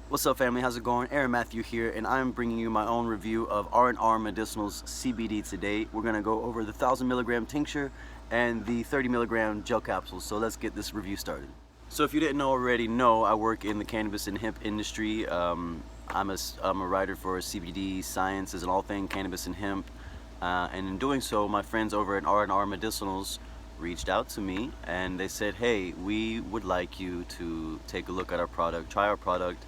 What's up, family? How's it going? Aaron Matthew here, and I'm bringing you my own review of R+R Medicinals CBD today. We're gonna go over the 1,000 milligram tincture and the 30 milligram gel capsules. So let's get this review started. So if you didn't already know, I work in the cannabis and hemp industry. I'm a writer for CBD Sciences and all things cannabis and hemp. And in doing so, my friends over at R+R Medicinals reached out to me and they said, hey, we would like you to take a look at our product, try our product,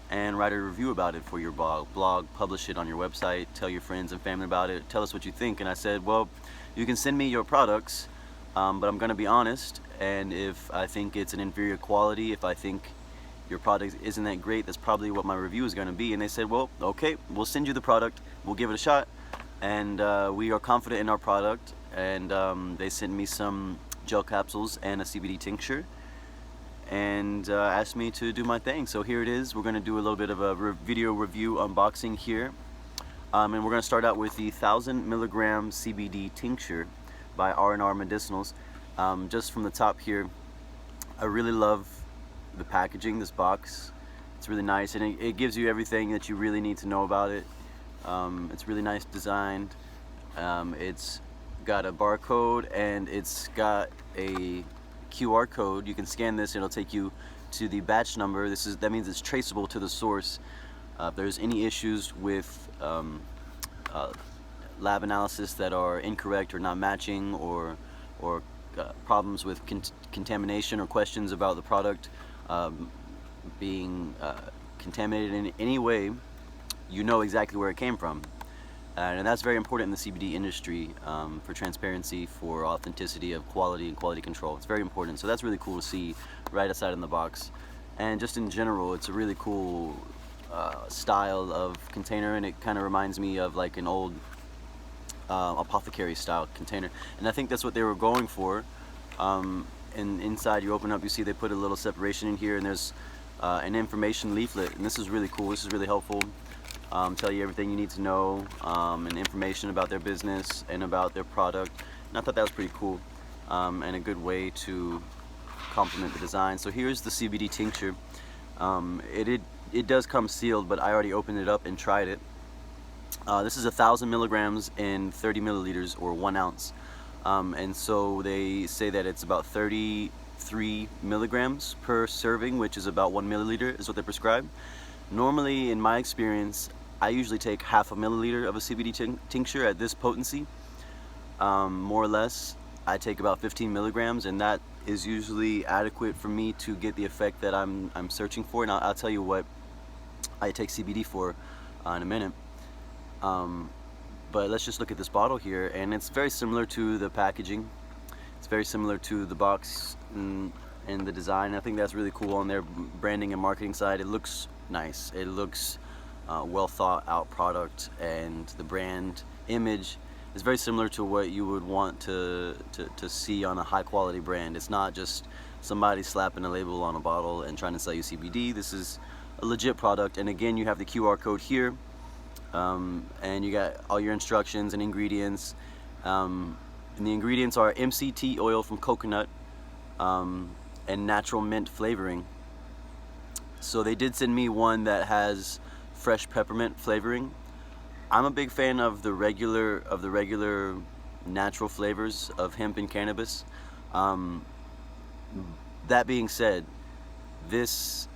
and write a review about it for your blog, publish it on your website, tell your friends and family about it, tell us what you think. And I said, well, you can send me your products, but I'm gonna be honest, and if I think it's an inferior quality, if I think your product isn't that great, that's probably what my review is gonna be. And they said, well, okay, we'll send you the product, we'll give it a shot, and we are confident in our product. And they sent me some gel capsules and a CBD tincture, and asked me to do my thing. So here it is. We're going to do a little bit of a video review unboxing here. And we're going to start out with the 1,000 milligram CBD tincture by R+R Medicinals. Just from the top here, I really love the packaging, this box. It's really nice, and it gives you everything that you really need to know about it. It's really nice designed. It's got a barcode, and it's got a QR code. You can scan this, it'll take you to the batch number. That means it's traceable to the source. If there's any issues with lab analysis that are incorrect or not matching, or problems with contamination, or questions about the product being contaminated in any way, you know exactly where it came from. And that's very important in the CBD industry, for transparency, for authenticity of quality and quality control. It's very important. So that's really cool to see right outside in the box. And just in general, it's a really cool style of container, and it kind of reminds me of like an old apothecary style container. And I think that's what they were going for. And inside, you open up, you see they put a little separation in here, and there's an information leaflet. And this is really cool. This is really helpful. Tell you everything you need to know, and information about their business and about their product. And I thought that was pretty cool, and a good way to complement the design. So here's the CBD tincture. It does come sealed, but I already opened it up and tried it. This is 1,000 milligrams in 30 milliliters, or 1 ounce. And so they say that it's about 33 milligrams per serving, which is about 1 milliliter is what they prescribe. Normally, in my experience, I usually take half a milliliter of a CBD tincture at this potency. More or less, I take about 15 milligrams, and that is usually adequate for me to get the effect that I'm searching for. And I'll tell you what I take CBD for in a minute. But let's just look at this bottle here, and it's very similar to the packaging. It's very similar to the box and the design. I think that's really cool on their branding and marketing side. It looks nice. It looks well thought out product, and the brand image is very similar to what you would want to see on a high quality brand. It's not just somebody slapping a label on a bottle and trying to sell you CBD. This is a legit product. And again, you have the QR code here, and you got all your instructions and ingredients. And the ingredients are MCT oil from coconut, and natural mint flavoring. So they did send me one that has fresh peppermint flavoring. I'm a big fan of the regular natural flavors of hemp and cannabis. That being said, this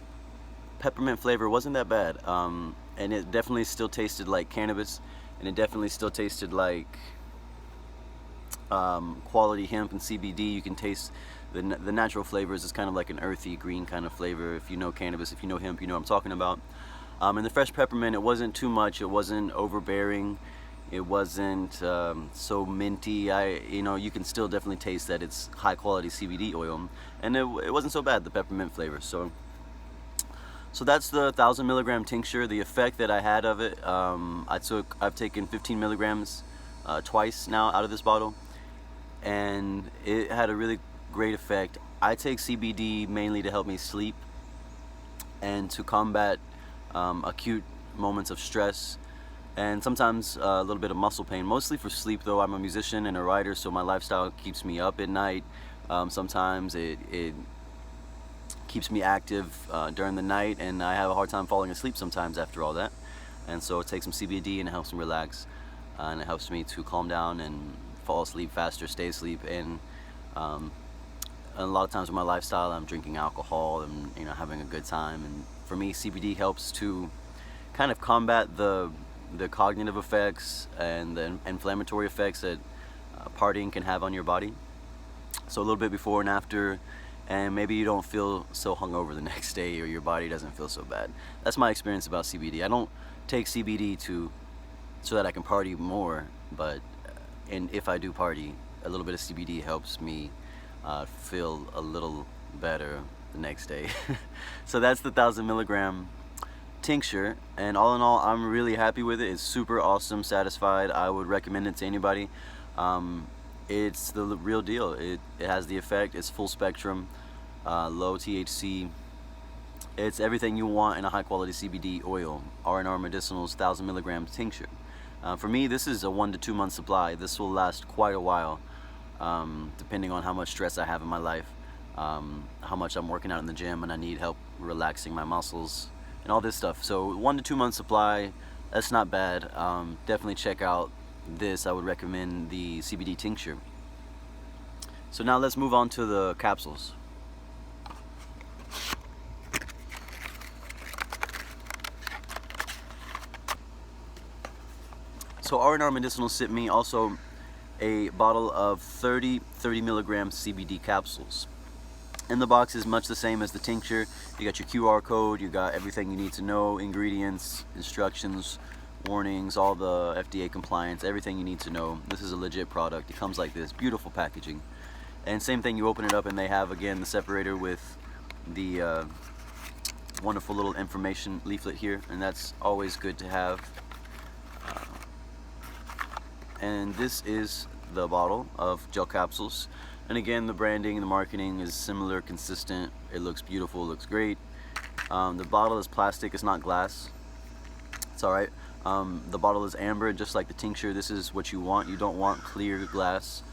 peppermint flavor wasn't that bad, and it definitely still tasted like cannabis, and it definitely still tasted like quality hemp and CBD. You can taste the natural flavors. Is kind of like an earthy green kind of flavor. If you know cannabis, if you know hemp, you know what I'm talking about. And the fresh peppermint, it wasn't too much. It wasn't overbearing. It wasn't so minty. You can still definitely taste that it's high quality CBD oil, and it wasn't so bad, the peppermint flavor. So that's the 1,000 milligram tincture. The effect that I had of it, I've taken 15 milligrams twice now out of this bottle, and it had a really great effect. I take CBD mainly to help me sleep and to combat acute moments of stress, and sometimes a little bit of muscle pain, mostly for sleep though. I'm a musician and a writer, so my lifestyle keeps me up at night. Sometimes it keeps me active during the night, and I have a hard time falling asleep sometimes after all that. And so it takes some CBD and it helps me relax, and it helps me to calm down and fall asleep faster, stay asleep. And a lot of times with my lifestyle, I'm drinking alcohol and having a good time. And for me, CBD helps to kind of combat the cognitive effects and the inflammatory effects that partying can have on your body. So a little bit before and after, and maybe you don't feel so hungover the next day, or your body doesn't feel so bad. That's my experience about CBD. I don't take CBD so that I can party more, but and if I do party, a little bit of CBD helps me feel a little better the next day. So that's the 1,000 milligram tincture, and all in all, I'm really happy with it. It's super awesome, satisfied. I would recommend it to anybody. It's the real deal. It has the effect. It's full spectrum, low THC. It's everything you want in a high quality CBD oil. R+R Medicinals 1,000 milligram tincture. For me, this is a 1 to 2 month supply. This will last quite a while, depending on how much stress I have in my life, how much I'm working out in the gym and I need help relaxing my muscles and all this stuff. So 1 to 2 month supply, that's not bad. Definitely check out this. I would recommend the CBD tincture. So now let's move on to the capsules. So R+R Medicinals sent me also a bottle of 30 milligram CBD capsules. And the box is much the same as the tincture. You got your QR code, you got everything you need to know, ingredients, instructions, warnings, all the FDA compliance, everything you need to know. This is a legit product. It comes like this, beautiful packaging. And same thing, you open it up and they have, again, the separator with the wonderful little information leaflet here, and that's always good to have. And this is the bottle of gel capsules. And again, the branding and the marketing is similar, consistent. It looks beautiful, it looks great. The bottle is plastic, it's not glass. It's alright. The bottle is amber, just like the tincture. This is what you want. You don't want clear glass,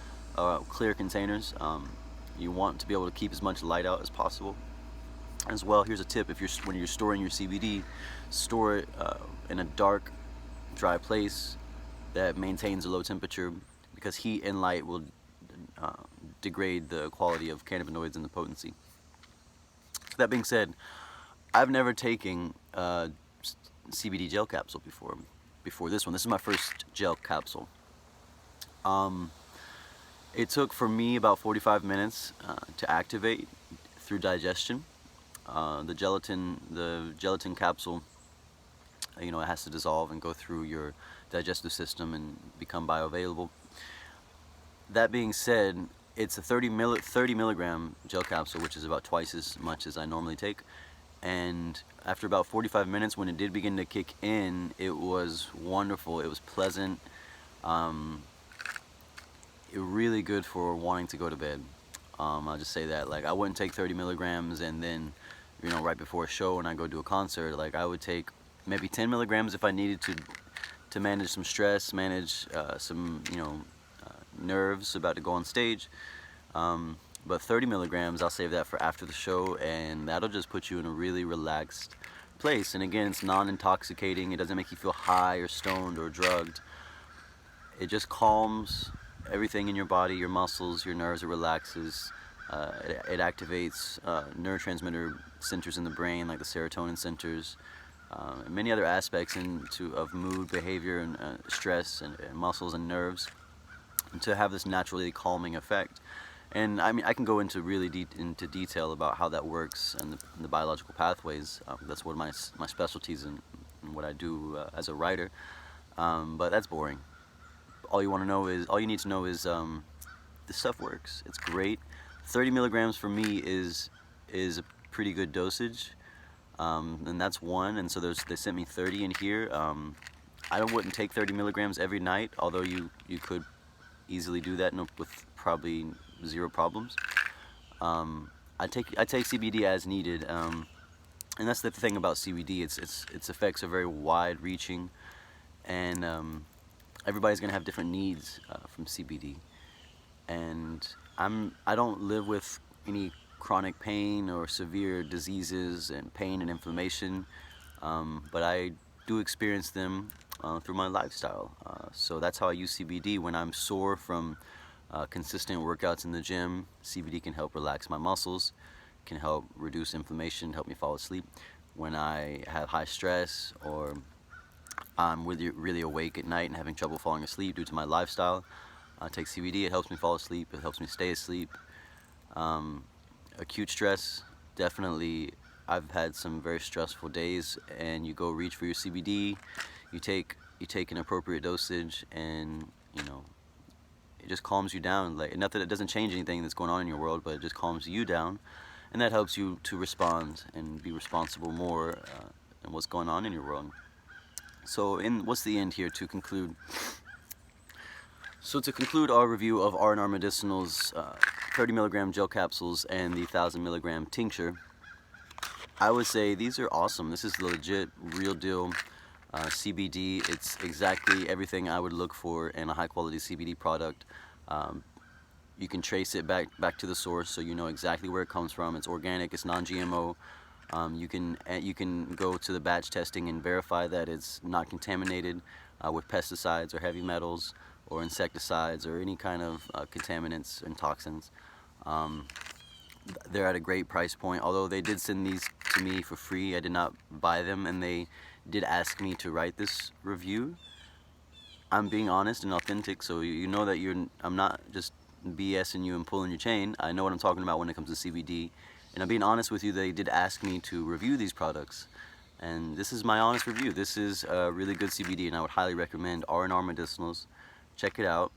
clear containers. You want to be able to keep as much light out as possible. As well, here's a tip: when you're storing your CBD, store it in a dark, dry place that maintains a low temperature, because heat and light will degrade the quality of cannabinoids and the potency. That being said, I've never taken CBD gel capsule before this one. This is my first gel capsule. It took for me about 45 minutes to activate through digestion. The gelatin capsule, it has to dissolve and go through your digestive system and become bioavailable. That being said, it's a 30 milligram gel capsule, which is about twice as much as I normally take. And after about 45 minutes, when it did begin to kick in, it was wonderful. It was pleasant. Really good for wanting to go to bed. I'll just say that. Like, I wouldn't take 30 milligrams and then, right before a show when I go do a concert, like, I would take maybe 10 milligrams if I needed to manage some stress, manage some, nerves about to go on stage. But 30 milligrams, I'll save that for after the show, and that'll just put you in a really relaxed place. And again, it's non-intoxicating. It doesn't make you feel high or stoned or drugged. It just calms everything in your body, your muscles, your nerves. It relaxes. It activates neurotransmitter centers in the brain, like the serotonin centers, and many other aspects of mood, behavior, and stress, and muscles and nerves, and to have this naturally calming effect. And I mean, I can go into really into detail about how that works and the biological pathways. That's one of my specialties and what I do as a writer. But that's boring. All you need to know is this stuff works. It's great. 30 milligrams for me is a pretty good dosage, and that's one. And so they sent me 30 in here. I wouldn't take 30 milligrams every night, although you could easily do that with probably zero problems. I take CBD as needed, and that's the thing about CBD. Its effects are very wide-reaching, and everybody's gonna have different needs from CBD. And I don't live with any chronic pain or severe diseases and pain and inflammation, but I do experience them through my lifestyle. So that's how I use CBD when I'm sore from consistent workouts in the gym. CBD can help relax my muscles, can help reduce inflammation, help me fall asleep. When I have high stress or I'm really awake at night and having trouble falling asleep due to my lifestyle, I take CBD. It helps me fall asleep. It helps me stay asleep. Acute stress, definitely. I've had some very stressful days, and you go reach for your CBD. You take an appropriate dosage, and it just calms you down. Like, not that it doesn't change anything that's going on in your world, but it just calms you down, and that helps you to respond and be responsible more in what's going on in your world. So, what's the end here to conclude? So to conclude our review of R+R Medicinals 30 milligram gel capsules and the 1000 milligram tincture, I would say these are awesome. This is legit, real deal CBD. It's exactly everything I would look for in a high quality CBD product. You can trace it back to the source, so you know exactly where it comes from. It's organic, it's non-GMO. You can go to the batch testing and verify that it's not contaminated with pesticides or heavy metals or insecticides or any kind of contaminants and toxins. They're at a great price point. Although they did send these to me for free, I did not buy them, and they did ask me to write this review. I'm being honest and authentic, so you know that I'm not just BSing you and pulling your chain. I know what I'm talking about when it comes to CBD, and I'm being honest with you. They did ask me to review these products, and this is my honest review. This is really good CBD, and I would highly recommend R+R Medicinals. Check it out,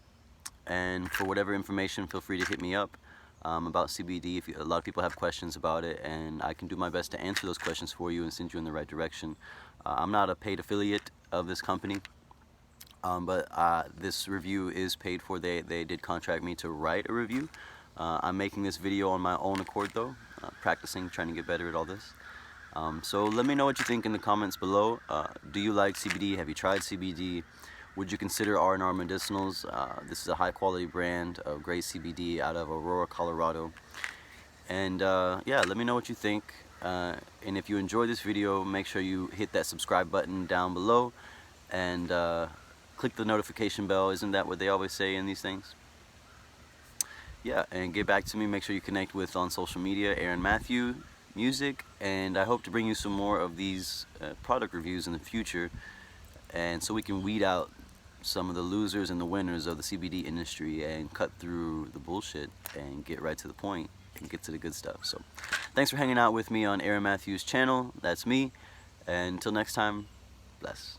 and for whatever information, feel free to hit me up about CBD. A lot of people have questions about it, and I can do my best to answer those questions for you and send you in the right direction. I'm not a paid affiliate of this company, but this review is paid for. They did contract me to write a review. I'm making this video on my own accord though, practicing, trying to get better at all this. So let me know what you think in the comments below. Do you like CBD? Have you tried CBD? Would you consider R+R Medicinals? This is a high quality brand of great CBD out of Aurora, Colorado. And yeah, let me know what you think. And if you enjoyed this video, make sure you hit that subscribe button down below and click the notification bell. Isn't that what they always say in these things? Yeah, and get back to me. Make sure you connect with on social media, Aaron Matthew Music, and I hope to bring you some more of these product reviews in the future, and so we can weed out some of the losers and the winners of the CBD industry and cut through the bullshit and get right to the point and get to the good stuff. So thanks for hanging out with me on Aaron Matthews' channel. That's me, and until next time, bless.